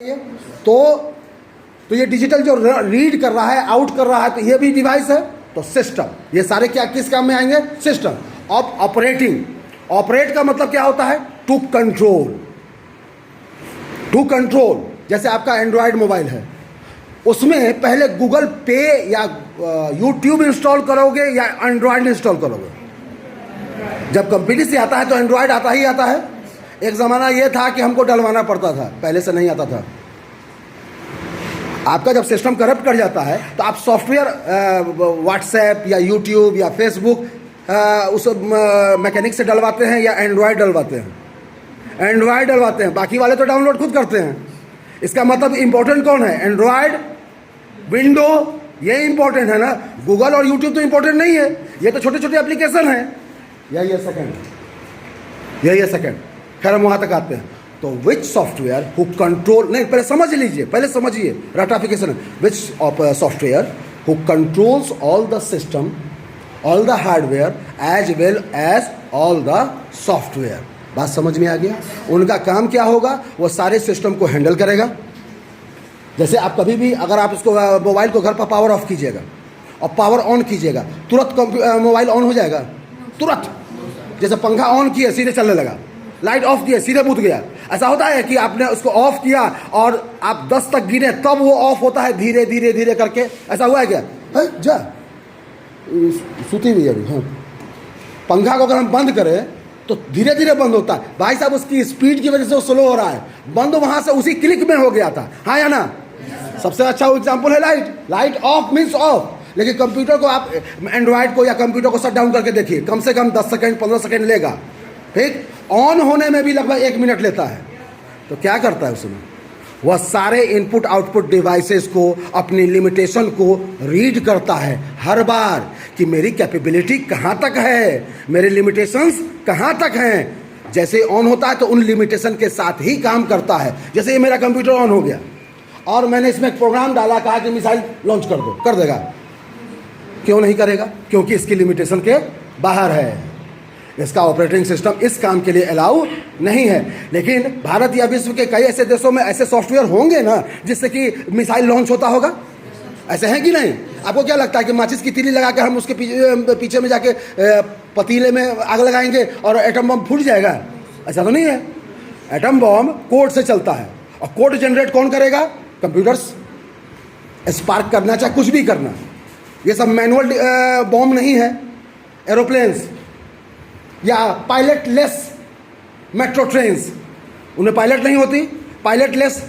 तो ये डिजिटल जो रीड कर रहा है, आउट कर रहा है, तो ये भी डिवाइस है। तो सिस्टम, ये सारे क्या किस काम में आएंगे? सिस्टम। अब ऑपरेटिंग, ऑपरेट का मतलब क्या होता है? To control. टू कंट्रोल, जैसे आपका एंड्रॉयड मोबाइल है, उसमें पहले गूगल पे या यूट्यूब इंस्टॉल करोगे या एंड्रॉयड इंस्टॉल करोगे? जब कंपनी से आता है तो एंड्रॉयड आता ही आता है। एक ज़माना ये था कि हमको डलवाना पड़ता था, पहले से नहीं आता था। आपका जब सिस्टम करप्ट कर जाता है तो आप सॉफ्टवेयर व्हाट्सएप या यूट्यूब या फेसबुक उस मैकेनिक से डलवाते हैं या एंड्रॉयड डलवाते हैं? एंड्रॉयड डलवाते हैं, बाकी वाले तो डाउनलोड खुद करते हैं। इसका मतलब इम्पोर्टेंट कौन है? एंड्रॉयड, विंडो, ये इंपॉर्टेंट है ना। गूगल और यूट्यूब तो इंपॉर्टेंट नहीं है, ये तो छोटे छोटे एप्लीकेशन है। यही सेकंड, खैर हम वहाँ तक आते हैं। तो विच सॉफ्टवेयर हु कंट्रोल, नहीं पहले समझ लीजिए, पहले समझिए ratification. Which software who controls all the system, all the hardware as well as all the software. बात समझ में आ गया? उनका काम क्या होगा? वो सारे सिस्टम को हैंडल करेगा। जैसे आप कभी भी अगर आप इसको मोबाइल को घर पर पावर ऑफ कीजिएगा और पावर ऑन कीजिएगा, तुरंत मोबाइल ऑन हो जाएगा, तुरंत। जैसे पंखा ऑन किया सीधे चलने लगा, लाइट ऑफ किया सीधे बुझ गया। ऐसा होता है कि आपने उसको ऑफ किया और आप 10 तक गिने तब वो ऑफ होता है, धीरे धीरे धीरे करके। ऐसा हुआ है क्या? है जा सूती हुई अभी। हाँ, पंखा को अगर हम बंद करें तो धीरे धीरे बंद होता है। भाई साहब, उसकी स्पीड की वजह से वो स्लो हो रहा है, बंद वहां से उसी क्लिक में हो गया था। हाँ या ना? सबसे अच्छा एग्जाम्पल है light. Light of means of. लेकिन कंप्यूटर को आप, एंड्रॉयड को या कंप्यूटर को शट डाउन करके देखिए, कम से कम 10 सेकंड 15 सेकंड लेगा। ठीक, ऑन होने में भी लगभग 1 मिनट लेता है। तो क्या करता है उसमें? वह सारे इनपुट आउटपुट डिवाइसेस को, अपनी लिमिटेशन को रीड करता है हर बार कि मेरी कैपेबिलिटी कहाँ तक है, मेरे लिमिटेशंस कहाँ तक हैं। जैसे ऑन होता है तो उन लिमिटेशन के साथ ही काम करता है। जैसे ये मेरा कंप्यूटर ऑन हो गया और मैंने इसमें एक प्रोग्राम डाला, कहा कि मिसाइल लॉन्च कर दो, कर देगा? क्यों नहीं करेगा? क्योंकि इसकी लिमिटेशन के बाहर है। इसका ऑपरेटिंग सिस्टम इस काम के लिए अलाउ नहीं है। लेकिन भारत या विश्व के कई ऐसे देशों में ऐसे सॉफ्टवेयर होंगे ना जिससे कि मिसाइल लॉन्च होता होगा। ऐसे हैं कि नहीं? आपको क्या लगता है कि माचिस की तीली लगा कर हम उसके पीछे में जाके पतीले में आग लगाएंगे और एटम बम फूट जाएगा? ऐसा तो नहीं है। एटम बम कोड से चलता है और कोड जनरेट कौन करेगा? कंप्यूटर्स। स्पार्क करना चाहे कुछ भी करना, ये सब मैनुअल बॉम्ब नहीं है। एरोप्लेन्स या पायलट लेस मेट्रो ट्रेन्स, उन्हें पायलट नहीं होती, पायलट लेस